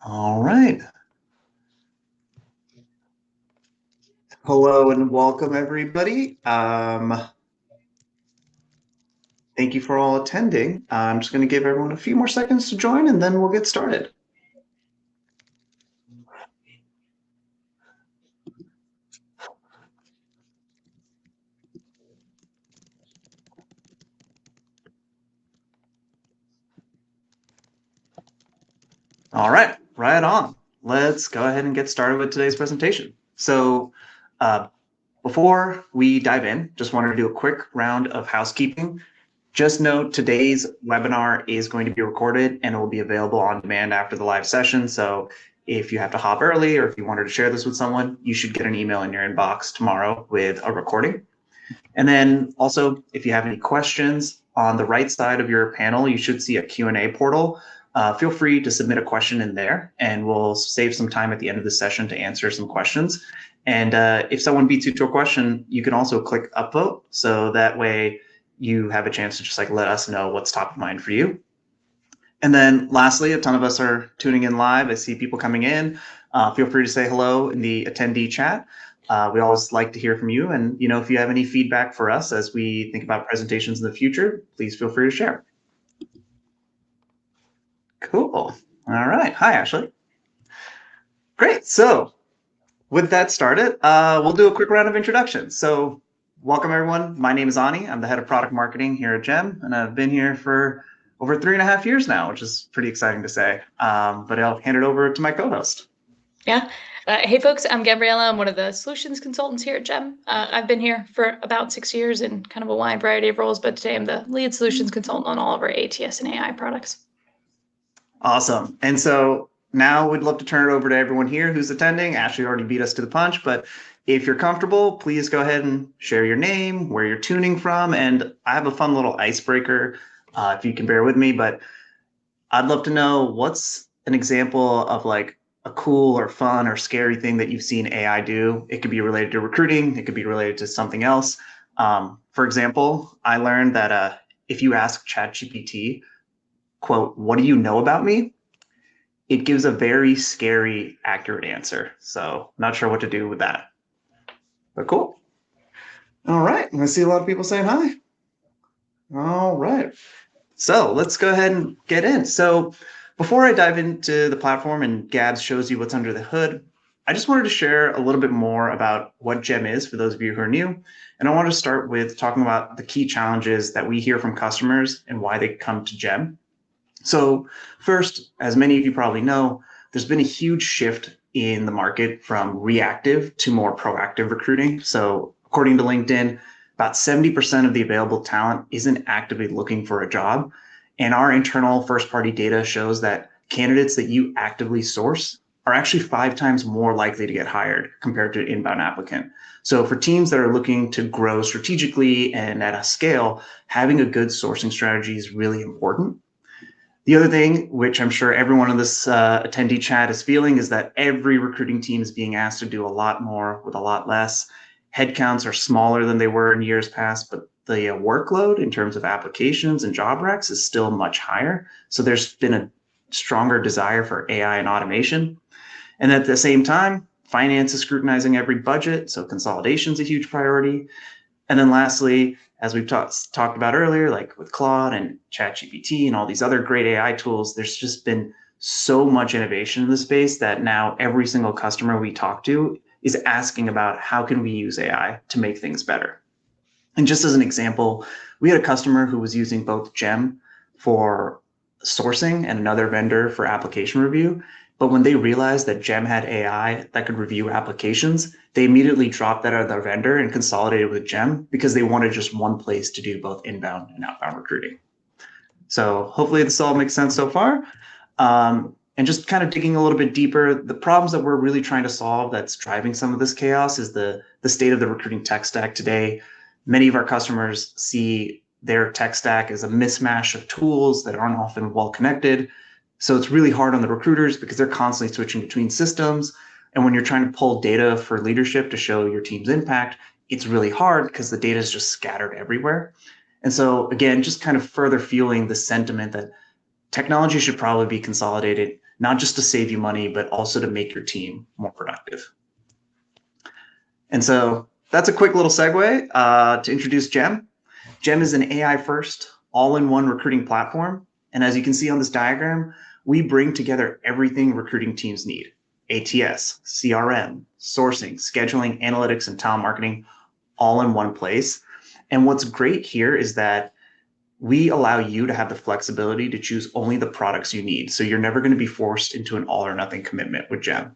All right. Hello and welcome, everybody. Thank you for all attending. I'm just going to give everyone a few more seconds to join, and then we'll get started. All right on. Let's go ahead and get started with today's presentation. So uh, before we dive in, just wanted to do a quick round of housekeeping. Just note today's webinar is going to be recorded and it will be available on demand after the live session. So if you have to hop early or if you wanted to share this with someone, you should get an email in your inbox tomorrow with a recording. And then also, if you have any questions, on the right side of your panel, you should see a Q&A portal. Feel free to submit a question in there, and we'll save some time at the end of the session to answer some questions. And if someone beats you to a question, you can also click upvote, so that way you have a chance to just let us know what's top of mind for you. And then lastly, a ton of us are tuning in live. I see people coming in. Feel free to say hello in the attendee chat. We always like to hear from you. And if you have any feedback for us as we think about presentations in the future, please feel free to share. Cool. All right. Hi, Ashley. Great. So with that started, we'll do a quick round of introductions. So welcome, everyone. My name is Ani. I'm the head of product marketing here at GEM, and I've been here for over 3.5 years now, which is pretty exciting to say. But I'll hand it over to my co-host. Yeah. Hey, folks, I'm Gabriella. I'm one of the solutions consultants here at GEM. I've been here for about 6 years in kind of a wide variety of roles, but today I'm the lead solutions consultant on all of our ATS and AI products. Awesome. And so now we'd love to turn it over to everyone here who's attending. Ashley already beat us to the punch, but if you're comfortable, please go ahead and share your name, where you're tuning from. And I have a fun little icebreaker, if you can bear with me, but I'd love to know what's an example of a cool or fun or scary thing that you've seen AI do. It could be related to recruiting. It could be related to something else. For example, I learned that if you ask ChatGPT, quote, "What do you know about me?" it gives a very scary, accurate answer. So not sure what to do with that, but cool. All right. I see a lot of people saying hi. All right. So let's go ahead and get in. So before I dive into the platform and Gabs shows you what's under the hood, I just wanted to share a little bit more about what GEM is for those of you who are new. And I want to start with talking about the key challenges that we hear from customers and why they come to GEM. So first, as many of you probably know, there's been a huge shift in the market from reactive to more proactive recruiting. So according to LinkedIn, about 70% of the available talent isn't actively looking for a job. And our internal first-party data shows that candidates that you actively source are actually 5 times more likely to get hired compared to an inbound applicant. So for teams that are looking to grow strategically and at a scale, having a good sourcing strategy is really important. The other thing, which I'm sure everyone in this attendee chat is feeling, is that every recruiting team is being asked to do a lot more with a lot less. Headcounts are smaller than they were in years past, but the workload in terms of applications and job recs is still much higher. So there's been a stronger desire for AI and automation. And at the same time, finance is scrutinizing every budget, so consolidation is a huge priority. And then lastly, as we've talked about earlier, like with Claude and ChatGPT and all these other great AI tools, there's just been so much innovation in the space that now every single customer we talk to is asking about how can we use AI to make things better. And just as an example, we had a customer who was using both GEM for sourcing and another vendor for application review. But when they realized that GEM had AI that could review applications, they immediately dropped that other vendor and consolidated with GEM because they wanted just one place to do both inbound and outbound recruiting. So hopefully this all makes sense so far. And just kind of digging a little bit deeper, the problems that we're really trying to solve that's driving some of this chaos is the state of the recruiting tech stack today. Many of our customers see their tech stack as a mismatch of tools that aren't often well connected. So it's really hard on the recruiters because they're constantly switching between systems. And when you're trying to pull data for leadership to show your team's impact, it's really hard because the data is just scattered everywhere. And so again, just kind of further fueling the sentiment that technology should probably be consolidated not just to save you money, but also to make your team more productive. And so that's a quick little segue to introduce Gem. Gem is an AI-first, all-in-one recruiting platform. And as you can see on this diagram, we bring together everything recruiting teams need: ATS, CRM, sourcing, scheduling, analytics, and talent marketing, all in one place. And what's great here is that we allow you to have the flexibility to choose only the products you need. So you're never going to be forced into an all or nothing commitment with Gem.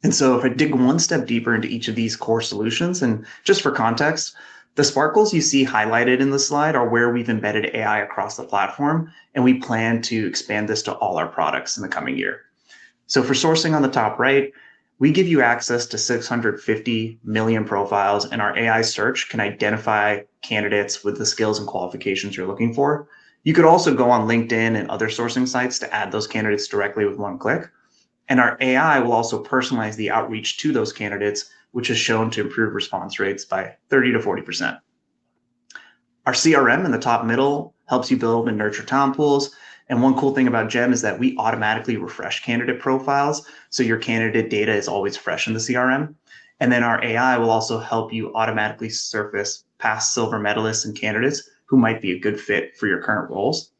And so if I dig one step deeper into each of these core solutions, and just for context, the sparkles you see highlighted in the slide are where we've embedded AI across the platform, and we plan to expand this to all our products in the coming year. So for sourcing on the top right, we give you access to 650 million profiles, and our AI search can identify candidates with the skills and qualifications you're looking for. You could also go on LinkedIn and other sourcing sites to add those candidates directly with one click. And our AI will also personalize the outreach to those candidates, which is shown to improve response rates by 30 to 40%. Our CRM in the top middle helps you build and nurture talent pools. And one cool thing about Gem is that we automatically refresh candidate profiles, so your candidate data is always fresh in the CRM. And then our AI will also help you automatically surface past silver medalists and candidates who might be a good fit for your current roles.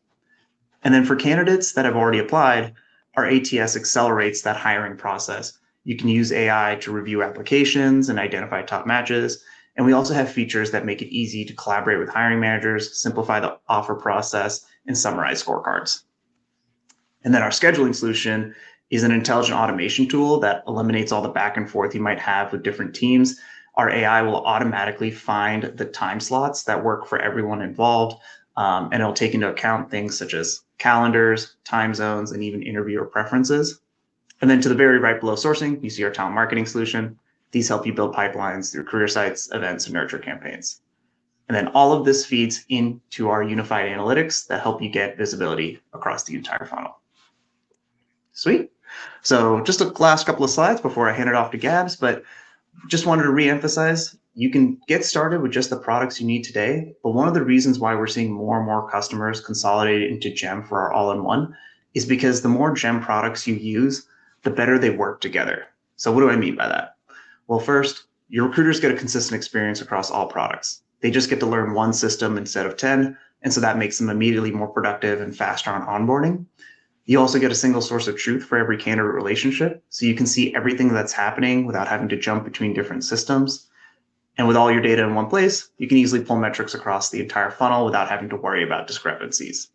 And then for candidates that have already applied, our ATS accelerates that hiring process. You can use AI to review applications and identify top matches. And we also have features that make it easy to collaborate with hiring managers, simplify the offer process, and summarize scorecards. And then our scheduling solution is an intelligent automation tool that eliminates all the back and forth you might have with different teams. Our AI will automatically find the time slots that work for everyone involved, and it'll take into account things such as calendars, time zones, and even interviewer preferences. And then to the very right below sourcing, you see our talent marketing solution. These help you build pipelines through career sites, events, and nurture campaigns. And then all of this feeds into our unified analytics that help you get visibility across the entire funnel. Sweet. So just a last couple of slides before I hand it off to Gabs, but just wanted to reemphasize, you can get started with just the products you need today. But one of the reasons why we're seeing more and more customers consolidate into Gem for our all-in-one is because the more Gem products you use, the better they work together. So what do I mean by that? Well, first, your recruiters get a consistent experience across all products. They just get to learn one system instead of 10. And so that makes them immediately more productive and faster on onboarding. You also get a single source of truth for every candidate relationship. So you can see everything that's happening without having to jump between different systems. And with all your data in one place, you can easily pull metrics across the entire funnel without having to worry about discrepancies.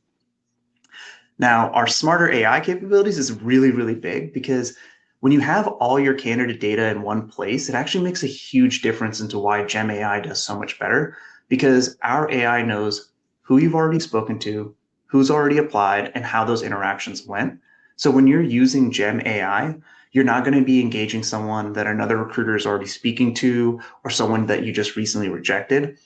Now, our smarter AI capabilities is really, really big because when you have all your candidate data in one place, it actually makes a huge difference into why Gem AI does so much better, because our AI knows who you've already spoken to, who's already applied, and how those interactions went. So when you're using Gem AI, you're not going to be engaging someone that another recruiter is already speaking to or someone that you just recently rejected.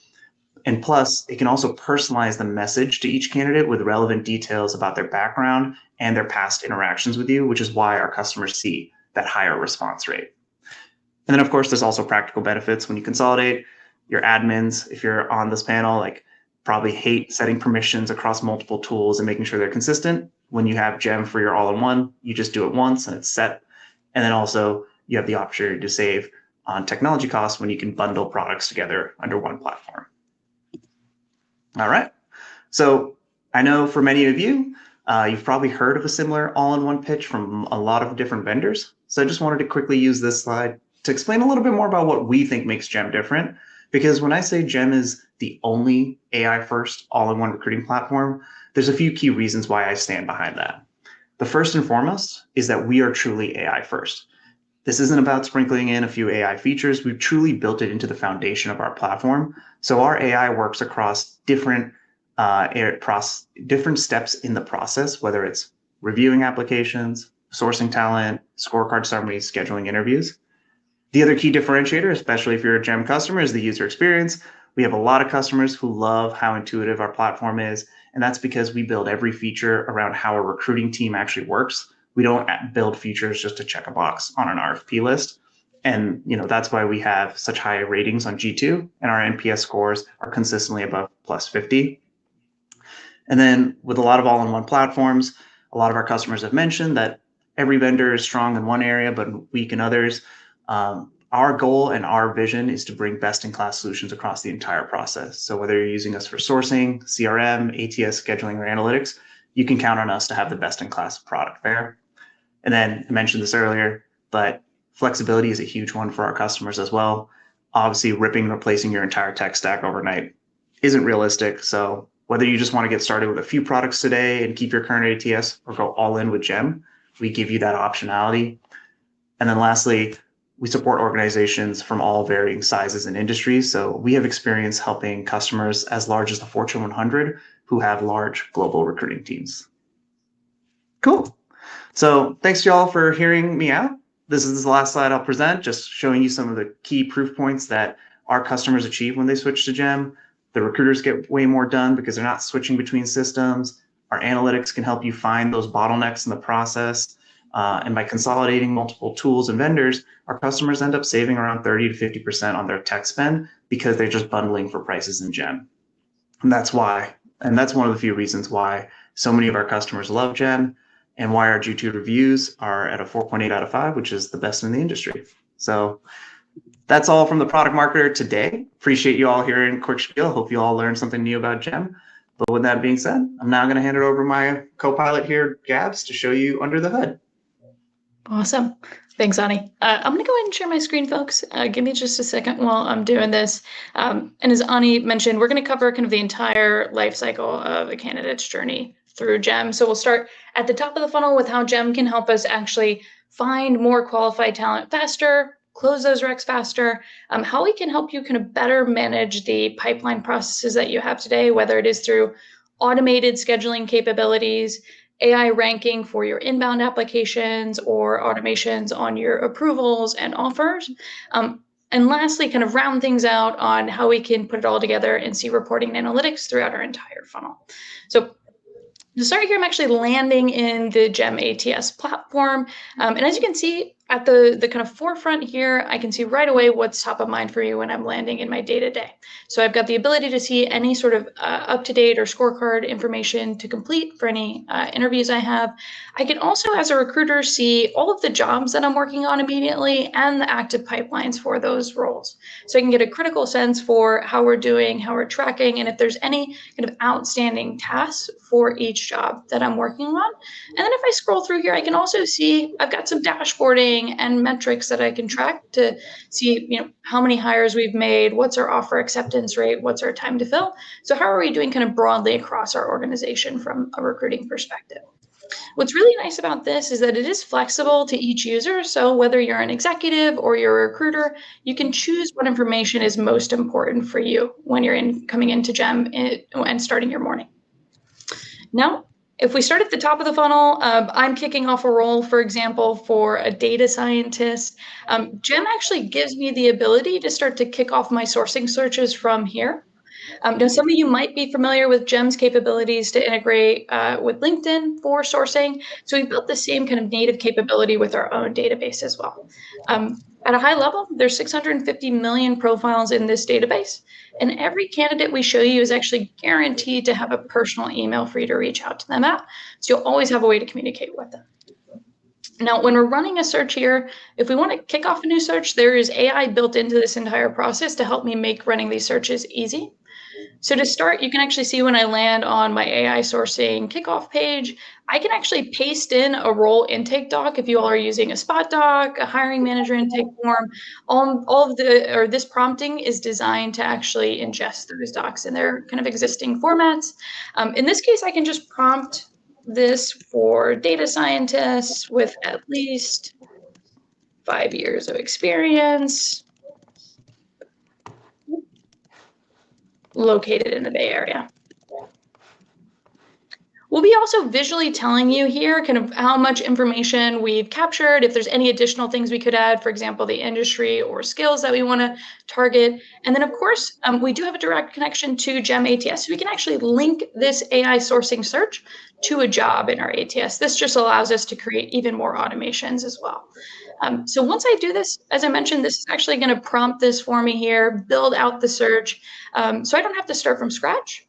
And plus, it can also personalize the message to each candidate with relevant details about their background and their past interactions with you, which is why our customers see that higher response rate. And then, of course, there's also practical benefits when you consolidate. Your admins, if you're on this panel, probably hate setting permissions across multiple tools and making sure they're consistent. When you have Gem for your all-in-one, you just do it once and it's set. And then also you have the opportunity to save on technology costs when you can bundle products together under one platform. All right. So I know for many of you, you've probably heard of a similar all-in-one pitch from a lot of different vendors. So I just wanted to quickly use this slide to explain a little bit more about what we think makes Gem different. Because when I say Gem is the only AI-first all-in-one recruiting platform, there's a few key reasons why I stand behind that. The first and foremost is that we are truly AI-first. This isn't about sprinkling in a few AI features. We've truly built it into the foundation of our platform. So our AI works across different steps in the process, whether it's reviewing applications, sourcing talent, scorecard summaries, scheduling interviews. The other key differentiator, especially if you're a Gem customer, is the user experience. We have a lot of customers who love how intuitive our platform is, and that's because we build every feature around how a recruiting team actually works. We don't build features just to check a box on an RFP list. And that's why we have such high ratings on G2, and our NPS scores are consistently above plus 50. And then with a lot of all-in-one platforms, A lot of our customers have mentioned that every vendor is strong in one area, but weak in others. Our goal and our vision is to bring best-in-class solutions across the entire process. So whether you're using us for sourcing, CRM, ATS scheduling, or analytics, you can count on us to have the best-in-class product there. And then I mentioned this earlier, but flexibility is a huge one for our customers as well. Obviously, ripping and replacing your entire tech stack overnight isn't realistic. So whether you just want to get started with a few products today and keep your current ATS or go all in with GEM, we give you that optionality. And then lastly, we support organizations from all varying sizes and industries. So we have experience helping customers as large as the Fortune 100 who have large global recruiting teams. Cool. So thanks y'all for hearing me out. This is the last slide I'll present, just showing you some of the key proof points that our customers achieve when they switch to GEM. The recruiters get way more done because they're not switching between systems. Our analytics can help you find those bottlenecks in the process. And by consolidating multiple tools and vendors, our customers end up saving around 30 to 50% on their tech spend because they're just bundling for prices in GEM. And that's why, and that's one of the few reasons why so many of our customers love GEM and why our G2 reviews are at a 4.8 out of 5, which is the best in the industry. So that's all from the product marketer today. Appreciate you all hearing quick spiel. Hope you all learned something new about GEM. But with that being said, I'm now going to hand it over to my co-pilot here, Gabs, to show you under the hood. Awesome. Thanks, Ani. I'm going to go ahead and share my screen, folks. Give me just a second while I'm doing this. And as Ani mentioned, we're going to cover kind of the entire life cycle of a candidate's journey through GEM. So we'll start at the top of the funnel with how GEM can help us actually find more qualified talent faster, close those recs faster, how we can help you kind of better manage the pipeline processes that you have today, whether it is through automated scheduling capabilities, AI ranking for your inbound applications, or automations on your approvals and offers. And lastly, kind of round things out on how we can put it all together and see reporting and analytics throughout our entire funnel. So to start here, I'm actually landing in the GEM ATS platform. And as you can see at the kind of forefront here, I can see right away what's top of mind for you when I'm landing in my day-to-day. So I've got the ability to see any sort of up-to-date or scorecard information to complete for any interviews I have. I can also, as a recruiter, see all of the jobs that I'm working on immediately and the active pipelines for those roles. So I can get a critical sense for how we're doing, how we're tracking, and if there's any kind of outstanding tasks for each job that I'm working on. And then if I scroll through here, I can also see I've got some dashboarding and metrics that I can track to see, how many hires we've made, what's our offer acceptance rate, what's our time to fill. So how are we doing kind of broadly across our organization from a recruiting perspective? What's really nice about this is that it is flexible to each user. So whether you're an executive or you're a recruiter, you can choose what information is most important for you when you're coming into GEM and starting your morning. Now, if we start at the top of the funnel, I'm kicking off a role, for example, for a data scientist. GEM actually gives me the ability to start to kick off my sourcing searches from here. Now, some of you might be familiar with GEM's capabilities to integrate with LinkedIn for sourcing. So we've built the same kind of native capability with our own database as well. At a high level, there's 650 million profiles in this database, and every candidate we show you is actually guaranteed to have a personal email for you to reach out to them at. So you'll always have a way to communicate with them. Now, when we're running a search here, if we want to kick off a new search, there is AI built into this entire process to help me make running these searches easy. So to start, you can actually see when I land on my AI sourcing kickoff page, I can actually paste in a role intake doc if you all are using a spot doc, a hiring manager intake form. This prompting is designed to actually ingest those docs in their kind of existing formats. In this case, I can just prompt this for data scientists with at least 5 years of experience, located in the Bay Area. We'll be also visually telling you here kind of how much information we've captured, if there's any additional things we could add, for example, the industry or skills that we want to target. And then, of course, we do have a direct connection to GEM ATS. So we can actually link this AI sourcing search to a job in our ATS. This just allows us to create even more automations as well. So once I do this, as I mentioned, this is actually going to prompt this for me here, build out the search. So I don't have to start from scratch.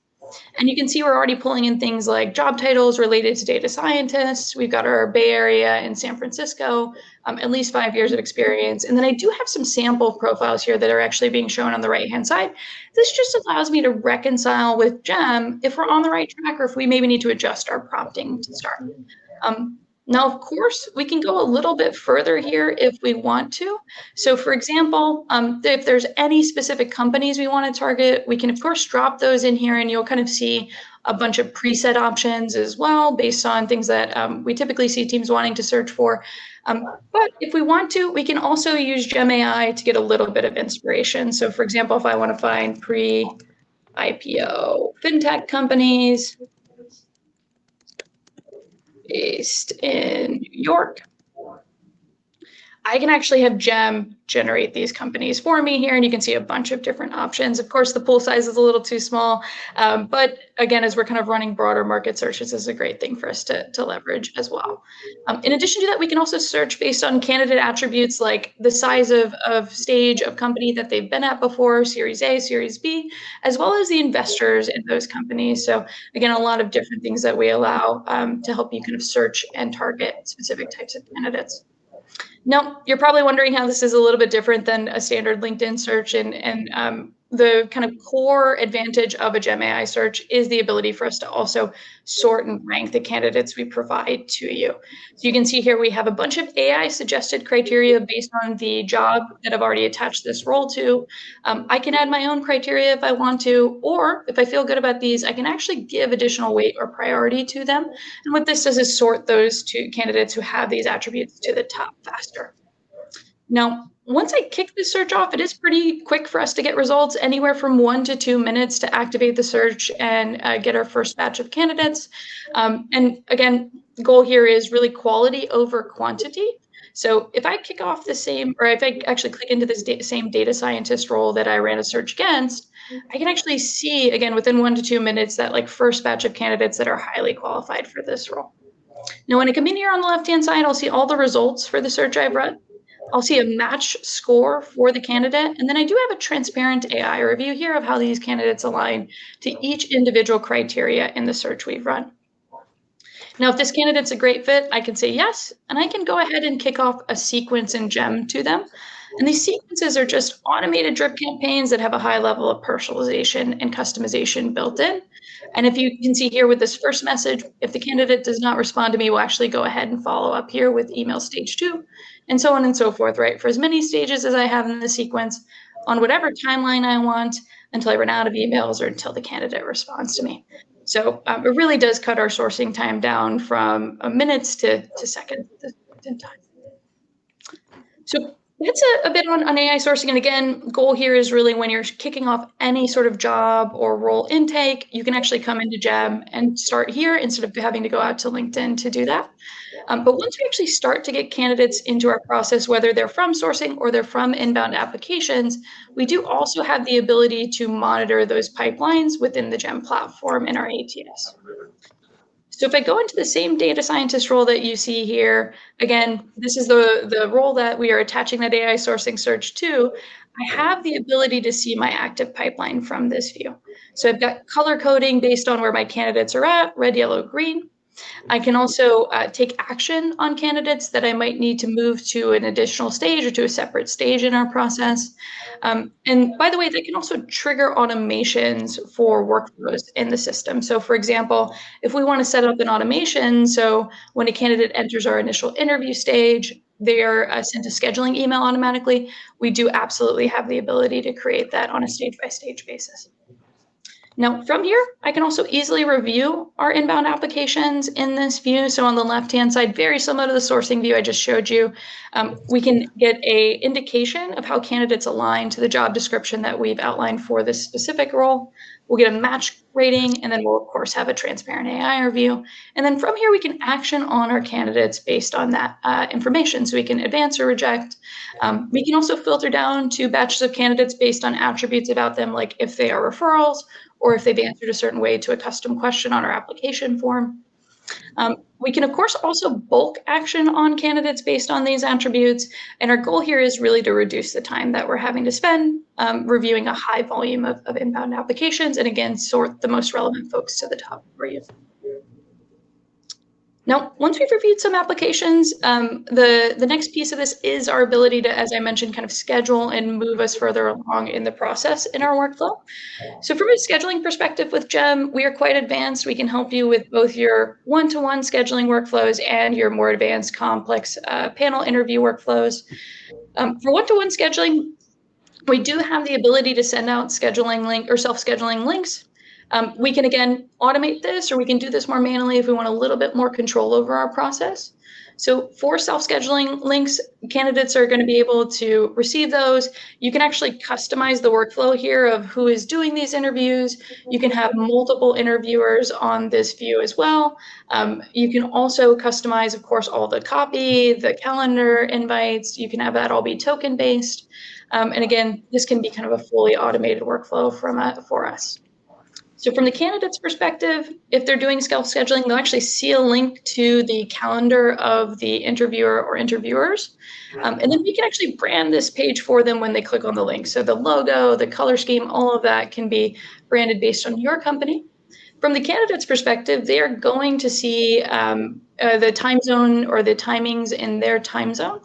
And you can see we're already pulling in things like job titles related to data scientists. We've got our Bay Area in San Francisco, at least 5 years of experience. And then I do have some sample profiles here that are actually being shown on the right-hand side. This just allows me to reconcile with GEM if we're on the right track or if we maybe need to adjust our prompting to start. Now, of course, we can go a little bit further here if we want to. So for example, if there's any specific companies we want to target, we can of course drop those in here and you'll kind of see a bunch of preset options as well based on things that we typically see teams wanting to search for. But if we want to, we can also use Gem AI to get a little bit of inspiration. So for example, if I want to find pre-IPO fintech companies, based in New York, I can actually have Gem generate these companies for me here, and you can see a bunch of different options. Of course, the pool size is a little too small, but again, as we're kind of running broader market searches, this is a great thing for us to leverage as well. In addition to that, we can also search based on candidate attributes like the size of stage of company that they've been at before, Series A, Series B, as well as the investors in those companies. So again, a lot of different things that we allow to help you kind of search and target specific types of candidates. Now, you're probably wondering how this is a little bit different than a standard LinkedIn search, and the kind of core advantage of a Gem AI search is the ability for us to also sort and rank the candidates we provide to you. So you can see here we have a bunch of AI suggested criteria based on the job that I've already attached this role to. I can add my own criteria if I want to, or if I feel good about these, I can actually give additional weight or priority to them. And what this does is sort those two candidates who have these attributes to the top faster. Now, once I kick the search off, it is pretty quick for us to get results, anywhere from 1 to 2 minutes to activate the search and get our first batch of candidates. And again, the goal here is really quality over quantity. So if I kick off the same, or if I actually click into this same data scientist role that I ran a search against, I can actually see, again, within 1 to 2 minutes, that like first batch of candidates that are highly qualified for this role. Now, when I come in here on the left-hand side, I'll see all the results for the search I've run. I'll see a match score for the candidate, and then I do have a transparent AI review here of how these candidates align to each individual criteria in the search we've run. Now, if this candidate's a great fit, I can say yes, and I can go ahead and kick off a sequence in Gem to them. And these sequences are just automated drip campaigns that have a high level of personalization and customization built in. And if you can see here with this first message, if the candidate does not respond to me, we'll actually go ahead and follow up here with email stage 2, and so on and so forth, right? For as many stages as I have in the sequence, on whatever timeline I want, until I run out of emails or until the candidate responds to me. So it really does cut our sourcing time down from minutes to seconds in time. So that's a bit on AI sourcing. And again, goal here is really when you're kicking off any sort of job or role intake, you can actually come into Gem and start here instead of having to go out to LinkedIn to do that. But once we actually start to get candidates into our process, whether they're from sourcing or they're from inbound applications, we do also have the ability to monitor those pipelines within the Gem platform in our ATS. So if I go into the same data scientist role that you see here, again, this is the role that we are attaching that AI sourcing search to. I have the ability to see my active pipeline from this view. So I've got color coding based on where my candidates are at, red, yellow, green. I can also take action on candidates that I might need to move to an additional stage or to a separate stage in our process. And by the way, they can also trigger automations for workflows in the system. So for example, if we want to set up an automation, so when a candidate enters our initial interview stage, they are sent a scheduling email automatically. We do absolutely have the ability to create that on a stage-by-stage basis. Now, from here, I can also easily review our inbound applications in this view. So on the left-hand side, very similar to the sourcing view I just showed you, we can get an indication of how candidates align to the job description that we've outlined for this specific role. We'll get a match rating, and then we'll, of course, have a transparent AI review. And then from here, we can action on our candidates based on that information. So we can advance or reject. We can also filter down to batches of candidates based on attributes about them, like if they are referrals, or if they've answered a certain way to a custom question on our application form. We can, of course, also bulk action on candidates based on these attributes. And our goal here is really to reduce the time that we're having to spend reviewing a high volume of inbound applications, and again, sort the most relevant folks to the top for you. Now, once we've reviewed some applications, the next piece of this is our ability to, as I mentioned, kind of schedule and move us further along in the process in our workflow. So from a scheduling perspective with GEM, we are quite advanced. We can help you with both your one-to-one scheduling workflows and your more advanced complex panel interview workflows. For one-to-one scheduling, we do have the ability to send out scheduling link or self-scheduling links. We can, again, automate this, or we can do this more manually if we want a little bit more control over our process. So for self-scheduling links, candidates are going to be able to receive those. You can actually customize the workflow here of who is doing these interviews. You can have multiple interviewers on this view as well. You can also customize, of course, all the copy, the calendar invites. You can have that all be token-based. And again, this can be kind of a fully automated workflow for us. So from the candidate's perspective, if they're doing self-scheduling, they'll actually see a link to the calendar of the interviewer or interviewers. And then we can actually brand this page for them when they click on the link. So the logo, the color scheme, all of that can be branded based on your company. From the candidate's perspective, they are going to see the time zone or the timings in their time zone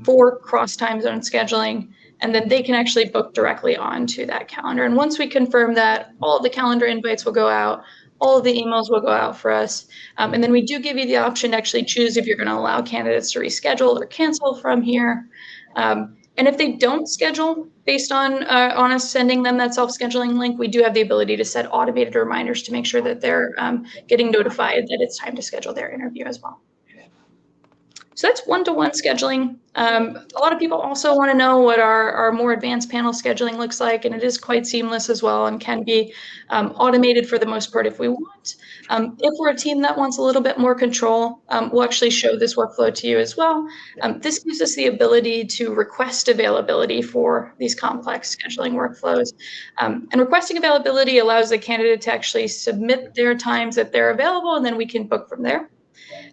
for cross-time zone scheduling. And then they can actually book directly onto that calendar. And once we confirm that, all of the calendar invites will go out, all of the emails will go out for us. And then we do give you the option to actually choose if you're going to allow candidates to reschedule or cancel from here. And if they don't schedule based on us sending them that self-scheduling link, we do have the ability to set automated reminders to make sure that they're getting notified that it's time to schedule their interview as well. So that's one-to-one scheduling. A lot of people also want to know what our more advanced panel scheduling looks like, and it is quite seamless as well and can be automated for the most part if we want. If we're a team that wants a little bit more control, we'll actually show this workflow to you as well. This gives us the ability to request availability for these complex scheduling workflows. And requesting availability allows the candidate to actually submit their times that they're available, and then we can book from there.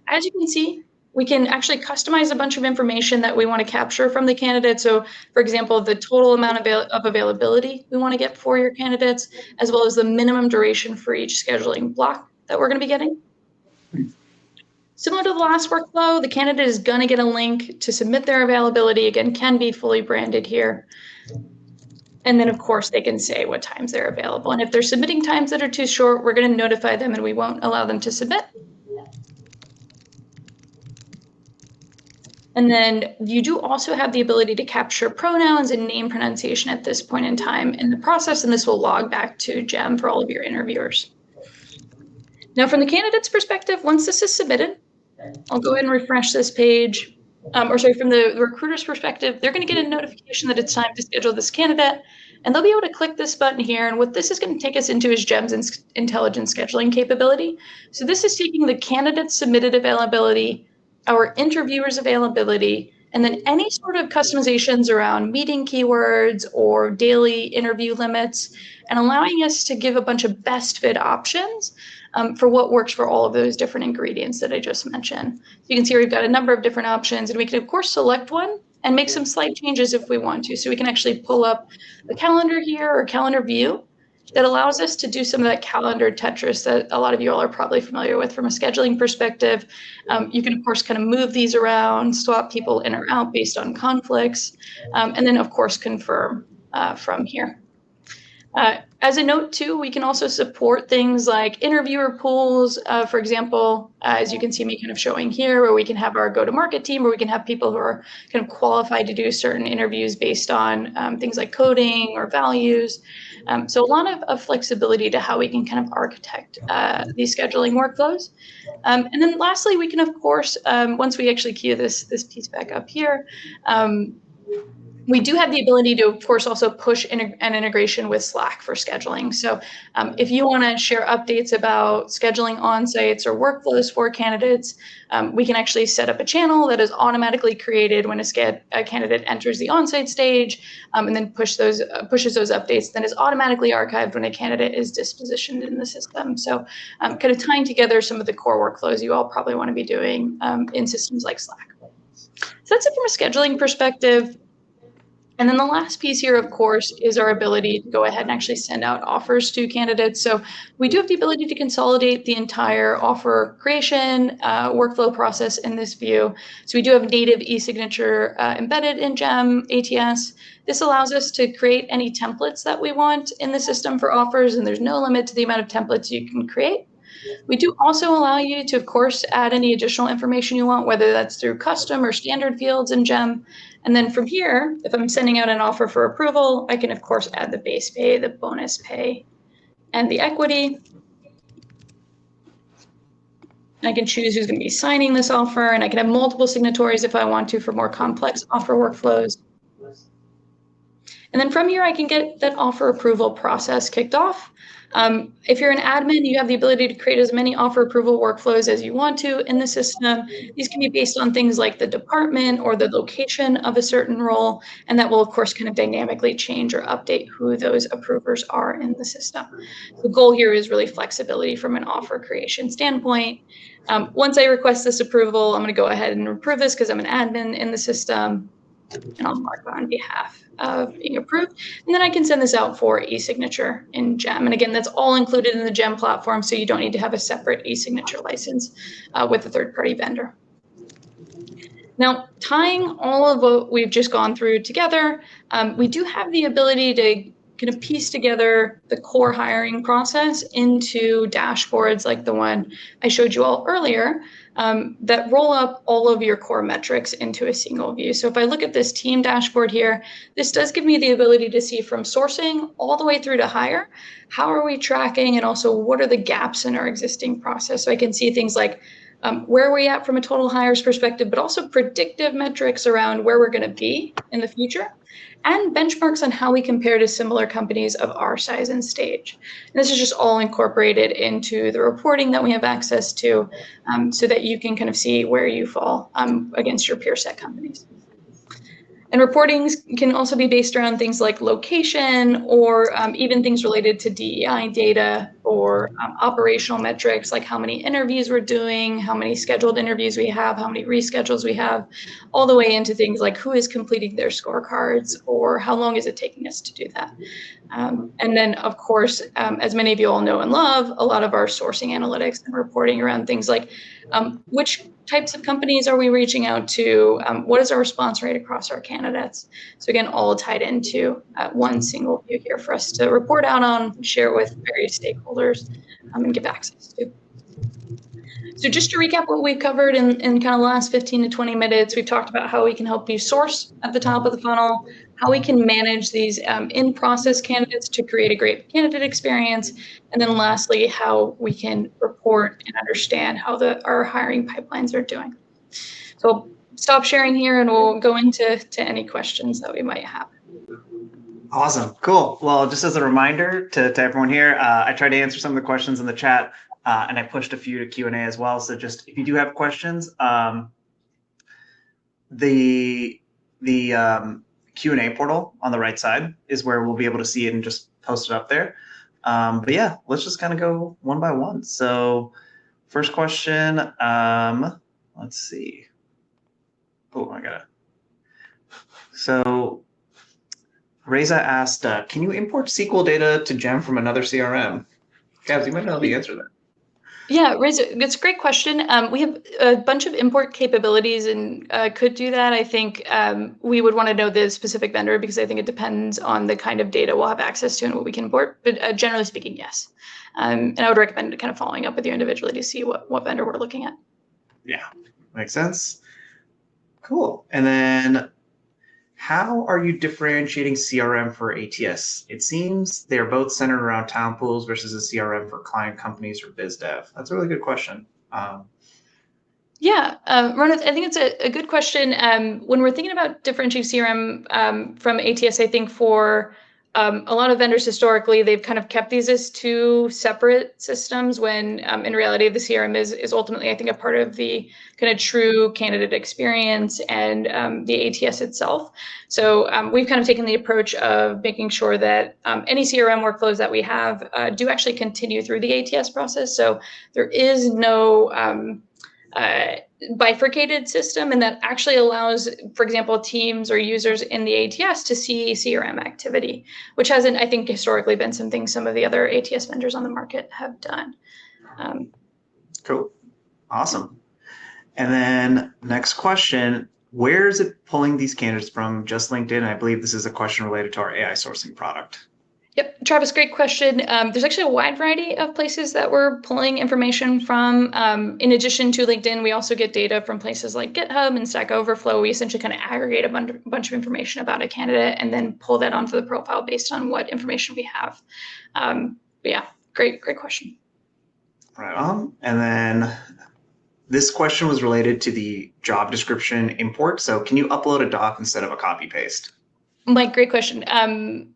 As you can see, we can actually customize a bunch of information that we want to capture from the candidate. So, for example, the total amount of availability we want to get for your candidates, as well as the minimum duration for each scheduling block that we're going to be getting. Similar to the last workflow, the candidate is going to get a link to submit their availability. Again, can be fully branded here. And then, of course, they can say what times they're available. And if they're submitting times that are too short, we're going to notify them and we won't allow them to submit. And then you do also have the ability to capture pronouns and name pronunciation at this point in time in the process, and this will log back to GEM for all of your interviewers. Now, from the candidate's perspective, once this is submitted, I'll go ahead and refresh this page. From the recruiter's perspective, they're going to get a notification that it's time to schedule this candidate, and they'll be able to click this button here. And what this is going to take us into is GEM's intelligent scheduling capability. So this is taking the candidate submitted availability, our interviewers' availability, and then any sort of customizations around meeting keywords or daily interview limits, and allowing us to give a bunch of best fit options for what works for all of those different ingredients that I just mentioned. So you can see we've got a number of different options, and we can, of course, select one and make some slight changes if we want to. So we can actually pull up a calendar here or calendar view that allows us to do some of that calendar Tetris that a lot of you all are probably familiar with from a scheduling perspective. You can, of course, kind of move these around, swap people in or out based on conflicts, and then, of course, confirm from here. As a note, too, we can also support things like interviewer pools, for example, as you can see me kind of showing here, where we can have our go-to-market team, where we can have people who are kind of qualified to do certain interviews based on things like coding or values. So a lot of flexibility to how we can kind of architect these scheduling workflows. And then lastly, we can, of course, once we actually queue this piece back up here, We do have the ability to, of course, also push an integration with Slack for scheduling. So if you want to share updates about scheduling on-sites or workflows for candidates, we can actually set up a channel that is automatically created when a candidate enters the on-site stage, and then pushes those updates, then is automatically archived when a candidate is dispositioned in the system. So kind of tying together some of the core workflows you all probably want to be doing in systems like Slack. So that's it from a scheduling perspective. And then the last piece here, of course, is our ability to go ahead and actually send out offers to candidates. So we do have the ability to consolidate the entire offer creation workflow process in this view. So we do have native e-signature embedded in GEM ATS. This allows us to create any templates that we want in the system for offers, and there's no limit to the amount of templates you can create. We do also allow you to, of course, add any additional information you want, whether that's through custom or standard fields in GEM. And then from here, if I'm sending out an offer for approval, I can, of course, add the base pay, the bonus pay, and the equity. I can choose who's going to be signing this offer, and I can have multiple signatories if I want to for more complex offer workflows. And then from here, I can get that offer approval process kicked off. If you're an admin, you have the ability to create as many offer approval workflows as you want to in the system. These can be based on things like the department or the location of a certain role, and that will, of course, kind of dynamically change or update who those approvers are in the system. The goal here is really flexibility from an offer creation standpoint. Once I request this approval, I'm going to go ahead and approve this because I'm an admin in the system, and I'll mark on behalf of being approved. And then I can send this out for e-signature in GEM. And again, that's all included in the GEM platform, so you don't need to have a separate e-signature license with a third-party vendor. Now, tying all of what we've just gone through together, we do have the ability to kind of piece together the core hiring process into dashboards like the one I showed you all earlier, that roll up all of your core metrics into a single view. So if I look at this team dashboard here, this does give me the ability to see from sourcing all the way through to hire, how are we tracking, and also what are the gaps in our existing process. So I can see things like where are we at from a total hires perspective, but also predictive metrics around where we're going to be in the future, and benchmarks on how we compare to similar companies of our size and stage. And this is just all incorporated into the reporting that we have access to, so that you can kind of see where you fall against your peer set companies. And reportings can also be based around things like location, or even things related to DEI data, or operational metrics like how many interviews we're doing, how many scheduled interviews we have, how many reschedules we have, all the way into things like who is completing their scorecards, or how long is it taking us to do that. And then, of course, as many of you all know and love, a lot of our sourcing analytics and reporting around things like which types of companies are we reaching out to? What is our response rate across our candidates? So again, all tied into one single view here for us to report out on, share with various stakeholders, and give access to. So just to recap what we've covered in kind of the last 15 to 20 minutes, we've talked about how we can help you source at the top of the funnel, how we can manage these in-process candidates to create a great candidate experience, and then lastly, how we can report and understand how our hiring pipelines are doing. So I'll stop sharing here and we'll go into any questions that we might have. Awesome, cool. Well, just as a reminder to everyone here, I tried to answer some of the questions in the chat. And I pushed a few to Q&A as well. So just if you do have questions, the Q&A portal on the right side is where we'll be able to see it and just post it up there. But yeah, let's just kind of go one by one. So first question, let's see. Oh, I got it. So Reza asked, can you import SQL data to GEM from another CRM? Gabs, you might know the answer to that. Yeah, Reza, it's a great question. We have a bunch of import capabilities and could do that. I think we would want to know the specific vendor, because I think it depends on the kind of data we'll have access to and what we can import. But generally speaking, yes. And I would recommend kind of following up with you individually to see what vendor we're looking at. Yeah, makes sense. Cool. And then how are you differentiating CRM for ATS? It seems they're both centered around talent pools versus a CRM for client companies or biz dev. That's a really good question. Yeah, Ronit, I think it's a good question. When we're thinking about differentiating CRM from ATS, I think for a lot of vendors historically, they've kind of kept these as two separate systems when in reality, the CRM is ultimately, I think, a part of the kind of true candidate experience and the ATS itself. So we've kind of taken the approach of making sure that any CRM workflows that we have do actually continue through the ATS process. So there is no bifurcated system, and that actually allows, for example, teams or users in the ATS to see CRM activity, which hasn't, I think, historically been something some of the other ATS vendors on the market have done. Cool. Awesome. And then next question, where is it pulling these candidates from? Just LinkedIn. I believe this is a question related to our AI sourcing product. Yep, Travis, great question. There's actually a wide variety of places that we're pulling information from. In addition to LinkedIn, we also get data from places like GitHub and Stack Overflow. We essentially kind of aggregate a bunch of information about a candidate and then pull that onto the profile based on what information we have. But yeah, great question. Right on. And then this question was related to the job description import. So can you upload a doc instead of a copy paste? Mike, great question.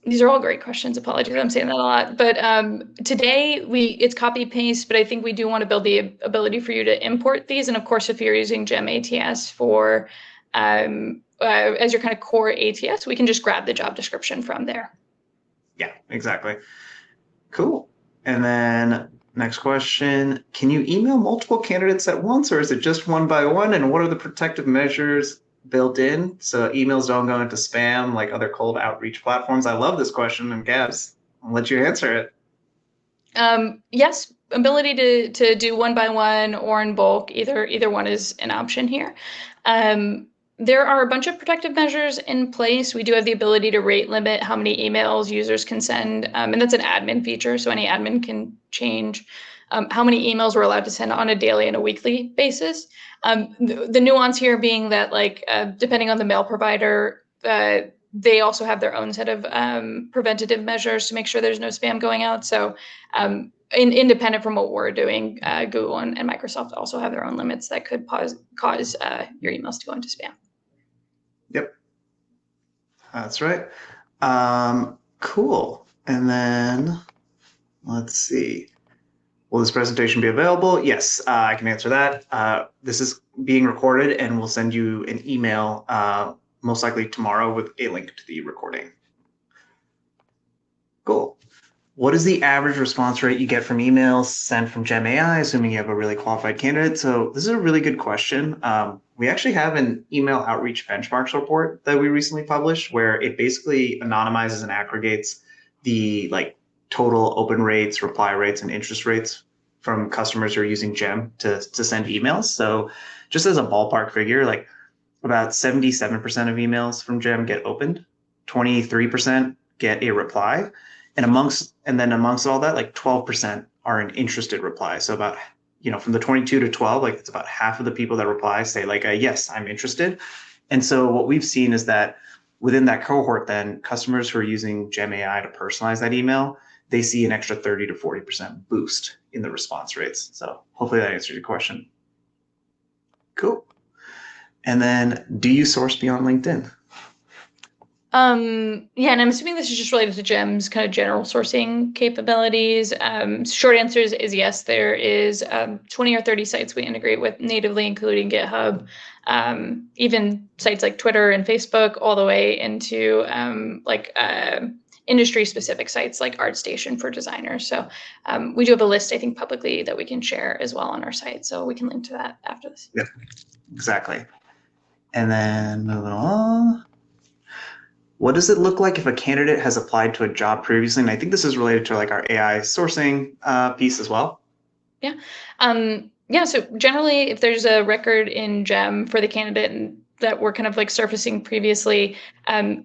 These are all great questions. Apologies, I'm saying that a lot. But today it's copy paste, but I think we do want to build the ability for you to import these. And of course, if you're using Gem ATS for as your kind of core ATS, we can just grab the job description from there. Yeah, exactly. Cool. And then next question, can you email multiple candidates at once, or is it just one by one? And what are the protective measures built in so emails don't go into spam like other cold outreach platforms? I love this question, and Gabs, I'll let you answer it. Yes, ability to do one by one or in bulk, either one is an option here. There are a bunch of protective measures in place. We do have the ability to rate limit how many emails users can send, and that's an admin feature, so any admin can change how many emails we're allowed to send on a daily and a weekly basis. The nuance here being that, like, depending on the mail provider, they also have their own set of preventative measures to make sure there's no spam going out. So independent from what we're doing, Google and Microsoft also have their own limits that could cause your emails to go into spam. Yep, that's right. Cool. And then let's see. Will this presentation be available? Yes, I can answer that. This is being recorded, and we'll send you an email most likely tomorrow with a link to the recording. Cool. What is the average response rate you get from emails sent from Gem AI, assuming you have a really qualified candidate? So this is a really good question. We actually have an email outreach benchmarks report that we recently published where it basically anonymizes and aggregates the total open rates, reply rates, and interest rates from customers who are using Gem to send emails. So just as a ballpark figure, like about 77% of emails from Gem get opened, 23% get a reply, and amongst all that, like 12% are an interested reply. So about, from the 22 to 12, like it's about half of the people that reply say like, yes, I'm interested. And so what we've seen is that within that cohort, then customers who are using Gem AI to personalize that email, they see an extra 30 to 40% boost in the response rates. So hopefully that answers your question. Cool. And then, do you source beyond LinkedIn? Yeah, and I'm assuming this is just related to Gem's kind of general sourcing capabilities. Short answer is yes. There is 20 or 30 sites we integrate with natively, including GitHub, even sites like Twitter and Facebook, all the way into industry-specific sites like ArtStation for designers. So we do have a list, I think, publicly that we can share as well on our site. So we can link to that after this. Yep, exactly. And then moving on. What does it look like if a candidate has applied to a job previously? And I think this is related to our AI sourcing piece as well. Yeah. So generally, if there's a record in Gem for the candidate and that we're kind of surfacing previously,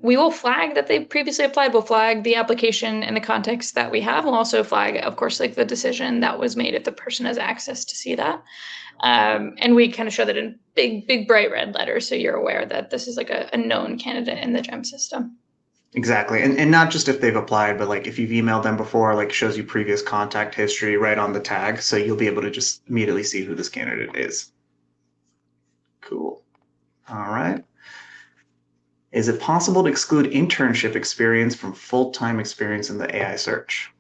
we will flag that they previously applied. We'll flag the application and the context that we have. We'll also flag, of course, the decision that was made if the person has access to see that. And we kind of show that in big, bright red letters, so you're aware that this is a known candidate in the GEM system. Exactly. And not just if they've applied, but if you've emailed them before, shows you previous contact history right on the tag. So you'll be able to just immediately see who this candidate is. Cool. All right. Is it possible to exclude internship experience from full-time experience in the AI search?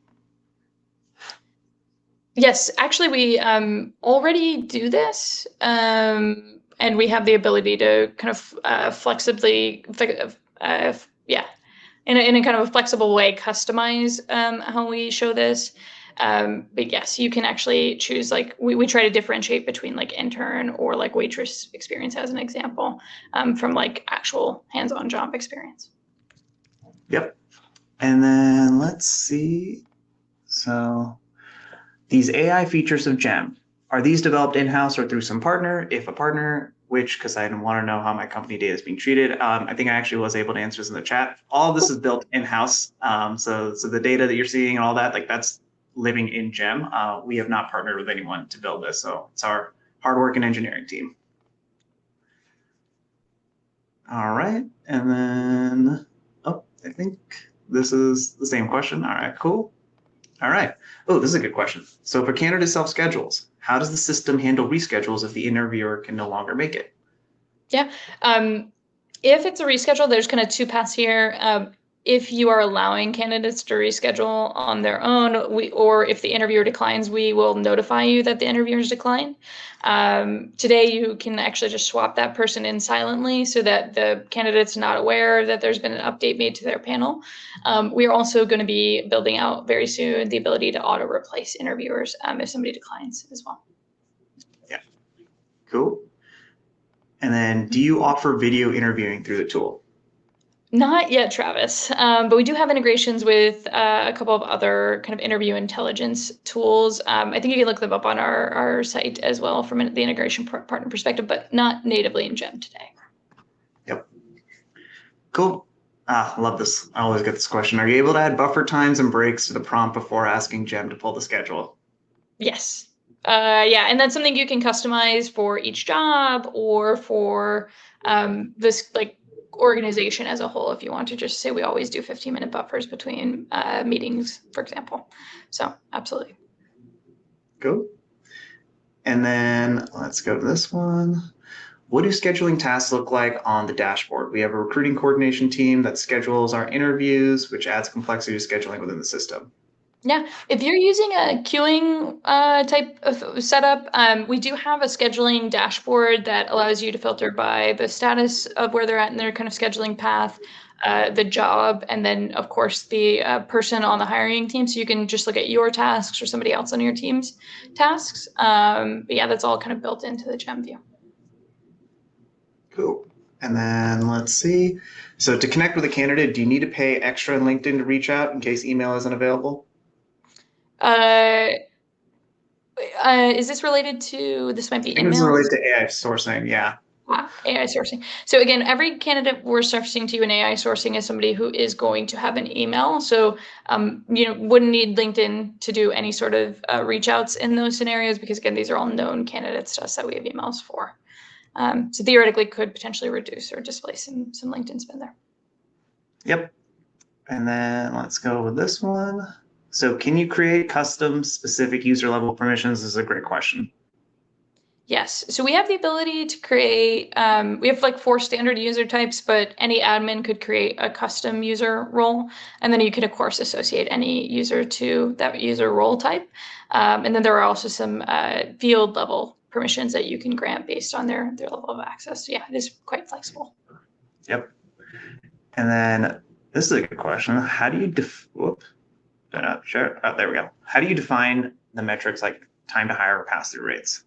Yes, actually, we already do this, and we have the ability to kind of flexibly, yeah, in a kind of a flexible way, customize how we show this. But yes, you can actually choose, like, we try to differentiate between like intern or like waitress experience as an example, from like actual hands-on job experience. Yep. And then let's see. So these AI features of GEM, are these developed in-house or through some partner? If a partner, which, because I want to know how my company data is being treated. I think I actually was able to answer this in the chat. All of this is built in-house. So the data that you're seeing and all that, like that's living in GEM. We have not partnered with anyone to build this. So it's our hard work and engineering team. All right. And then, oh, I think this is the same question. All right, cool. All right. Oh, this is a good question. So if a candidate self-schedules, how does the system handle reschedules if the interviewer can no longer make it? Yeah. If it's a reschedule, there's kind of two paths here. If you are allowing candidates to reschedule on their own, or if the interviewer declines, we will notify you that the interviewers declined. Today, you can actually just swap that person in silently so that the candidate's not aware that there's been an update made to their panel. We are also going to be building out very soon the ability to auto replace interviewers if somebody declines as well. Yeah, cool. And then do you offer video interviewing through the tool? Not yet, Travis, but we do have integrations with a couple of other kind of interview intelligence tools. I think you can look them up on our site as well from the integration partner perspective, but not natively in GEM today. Yep. Cool. I love this. I always get this question. Are you able to add buffer times and breaks to the prompt before asking GEM to pull the schedule? Yes. Yeah, and that's something you can customize for each job or for this like organization as a whole if you want to just say we always do 15-minute buffers between meetings, for example. So absolutely. Cool. And then let's go to this one. What do scheduling tasks look like on the dashboard? We have a recruiting coordination team that schedules our interviews, which adds complexity to scheduling within the system. Yeah, if you're using a queuing type of setup, we do have a scheduling dashboard that allows you to filter by the status of where they're at in their kind of scheduling path, the job, and then, of course, the person on the hiring team. So you can just look at your tasks or somebody else on your team's tasks. But yeah, that's all kind of built into the GEM view. Cool. And then let's see. So to connect with a candidate, do you need to pay extra in LinkedIn to reach out in case email isn't available? Is this related to, this might be I think this is emails? related to AI sourcing. Yeah. AI sourcing. So again, every candidate we're sourcing to in AI sourcing is somebody who is going to have an email. So wouldn't need LinkedIn to do any sort of reach outs in those scenarios because again, these are all known candidates to us that we have emails for. So theoretically could potentially reduce or displace some LinkedIn spend there. Yep. And then let's go with this one. So can you create custom specific user level permissions? This is a great question. Yes. So we have the ability to create, we have like 4 standard user types, but any admin could create a custom user role. And then you could, of course, associate any user to that user role type. And then there are also some field level permissions that you can grant based on their level of access. So yeah, it is quite flexible. Yep. And then this is a good question. How do you sure. Oh, there we go. How do you define the metrics like time to hire or pass-through rates?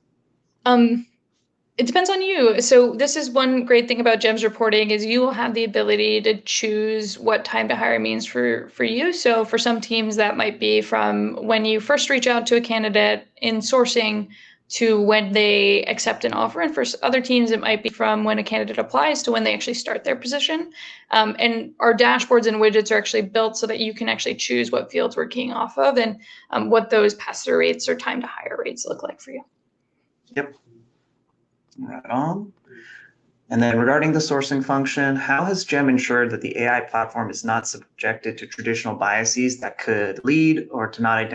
It depends on you. So this is one great thing about GEMS reporting is you will have the ability to choose what time to hire means for you. So for some teams that might be from when you first reach out to a candidate in sourcing to when they accept an offer. And for other teams, it might be from when a candidate applies to when they actually start their position. And our dashboards and widgets are actually built so that you can actually choose what fields we're keying off of and what those pass-through rates or time to hire rates look like for you. Yep. Right on. And then regarding the sourcing function, how has GEM ensured that the AI platform is not subjected to traditional biases that could lead or to not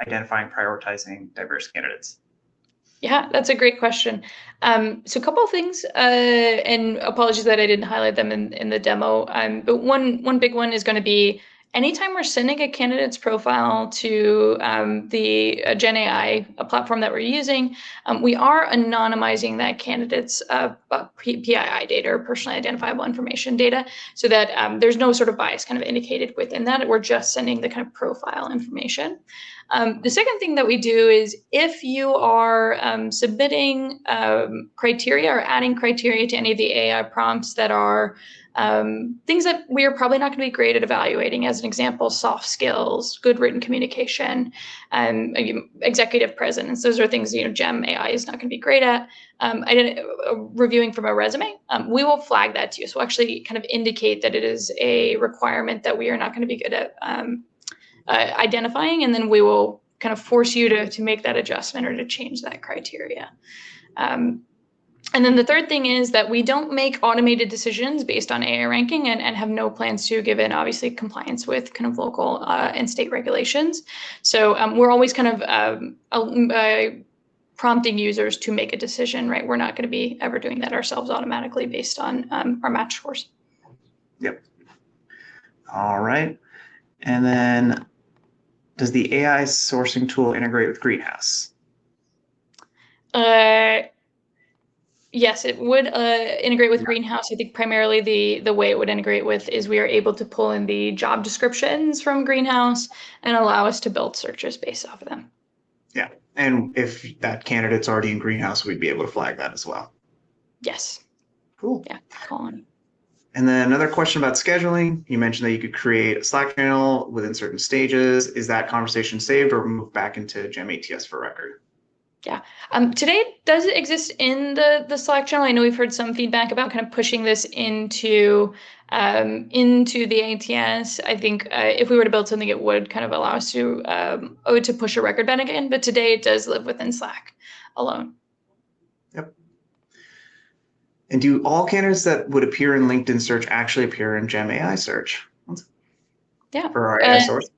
identifying prioritizing diverse candidates? Yeah, that's a great question. So a couple of things, and apologies that I didn't highlight them in the demo. But one big one is going to be anytime we're sending a candidate's profile to the Gen AI platform that we're using, we are anonymizing that candidate's PII data, or personally identifiable information data, so that there's no sort of bias kind of indicated within that. We're just sending the kind of profile information. The second thing that we do is if you are submitting criteria or adding criteria to any of the AI prompts that are things that we are probably not going to be great at evaluating, as an example, soft skills, good written communication, executive presence. Those are things, Gem AI is not going to be great at. Reviewing from a resume, we will flag that to you. So we'll actually kind of indicate that it is a requirement that we are not going to be good at identifying, and then we will kind of force you to make that adjustment or to change that criteria. And then the third thing is that we don't make automated decisions based on AI ranking, and have no plans to, given obviously compliance with kind of local and state regulations. So we're always kind of prompting users to make a decision, right? We're not going to be ever doing that ourselves automatically based on our match scores. Yep. All right. And then does the AI sourcing tool integrate with Greenhouse? Yes, it would integrate with Greenhouse. I think primarily the way it would integrate with is we are able to pull in the job descriptions from Greenhouse and allow us to build searches based off of them. Yeah. And if that candidate's already in Greenhouse, we'd be able to flag that as well. Yes. Cool. Yeah, call on. And then another question about scheduling. You mentioned that you could create a Slack channel within certain stages. Is that conversation saved or moved back into Gem ATS for record? Yeah. Today it does exist in the Slack channel. I know we've heard some feedback about kind of pushing this into the ATS. I think if we were to build something, it would kind of allow us to push a record band again. But today it does live within Slack alone. Yep. And do all candidates that would appear in LinkedIn search actually appear in Gem AI search? Yeah. For our AI source?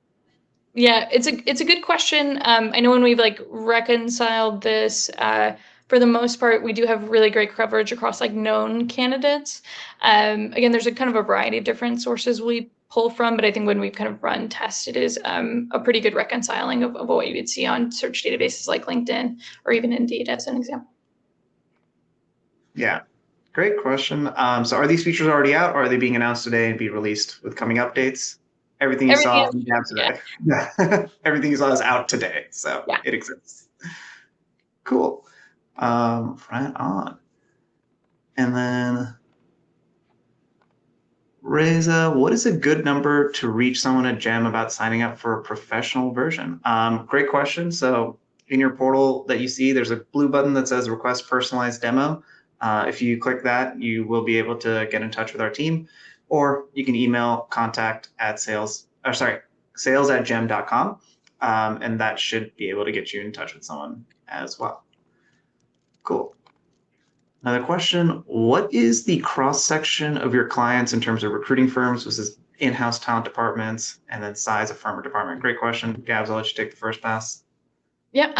Yeah, it's a good question. I know when we've like reconciled this, for the most part, we do have really great coverage across like known candidates. Again, there's a kind of a variety of different sources we pull from, but I think when we've kind of run tests, it is a pretty good reconciling of what you would see on search databases like LinkedIn or even Indeed, as an example. Yeah, great question. So are these features already out, or are they being announced today and be released with coming updates? Everything you saw from Gab today. Yeah. Everything you saw is out today, so yeah. It exists. Cool. Right on. And then Reza, what is a good number to reach someone at Gem about signing up for a professional version? Great question. So in your portal that you see, there's a blue button that says request personalized demo. If you click that, you will be able to get in touch with our team, or you can email sales@gem.com, and that should be able to get you in touch with someone as well. Cool. Another question, what is the cross-section of your clients in terms of recruiting firms versus in-house talent departments, and then size of firm or department? Great question. Gabs, I'll let you take the first pass. Yeah,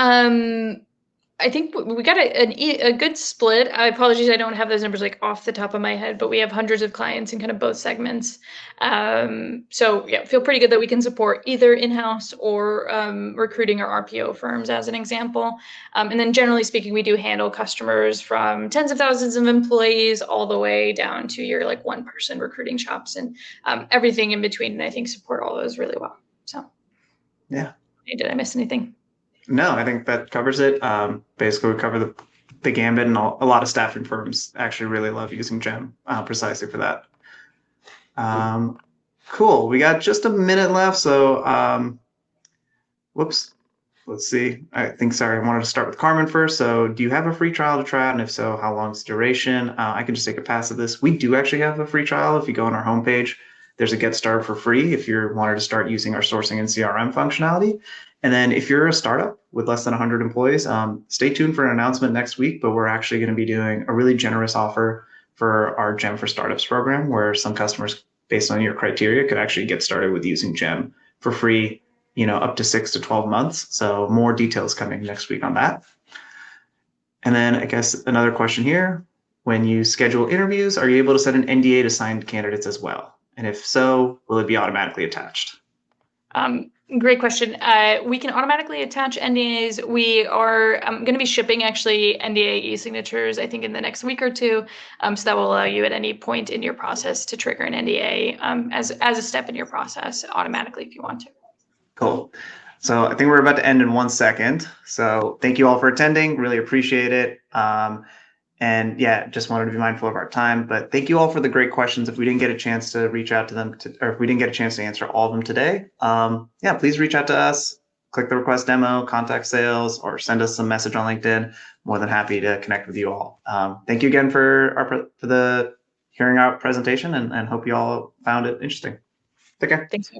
I think we got a good split. I apologize, I don't have those numbers like off the top of my head, but we have hundreds of clients in kind of both segments. So yeah, feel pretty good that we can support either in-house or recruiting or RPO firms, as an example. And then generally speaking, we do handle customers from tens of thousands of employees all the way down to your like one-person recruiting shops, and everything in between. And I think support all those really well. So yeah. Did I miss anything? No, I think that covers it. Basically, we cover the gambit, and a lot of staffing firms actually really love using Gem precisely for that. Cool. We got just a minute left, so whoops. Let's see. I wanted to start with Carmen first. So do you have a free trial to try out? And if so, how long is the duration? I can just take a pass at this. We do actually have a free trial. If you go on our homepage, there's a get started for free if you're wanted to start using our sourcing and CRM functionality. And then if you're a startup with less than 100 employees, stay tuned for an announcement next week, but we're actually going to be doing a really generous offer for our Gem for Startups program, where some customers, based on your criteria, could actually get started with using Gem for free, up to 6 to 12 months. So more details coming next week on that. And then I guess another question here, when you schedule interviews, are you able to set an NDA to signed candidates as well? And if so, will it be automatically attached? Great question. We can automatically attach NDAs. We are going to be shipping actually NDA e-signatures, I think, in the next week or two. So that will allow you at any point in your process to trigger an NDA as a step in your process automatically if you want to. Cool. So I think we're about to end in 1 second. So thank you all for attending. Really appreciate it. And yeah, just wanted to be mindful of our time, but thank you all for the great questions. If we didn't get a chance to reach out to them, or if we didn't get a chance to answer all of them today, yeah, please reach out to us, click the request demo, contact sales, or send us a message on LinkedIn. More than happy to connect with you all. Thank you again for the hearing our presentation, and hope you all found it interesting. Take care. Thanks.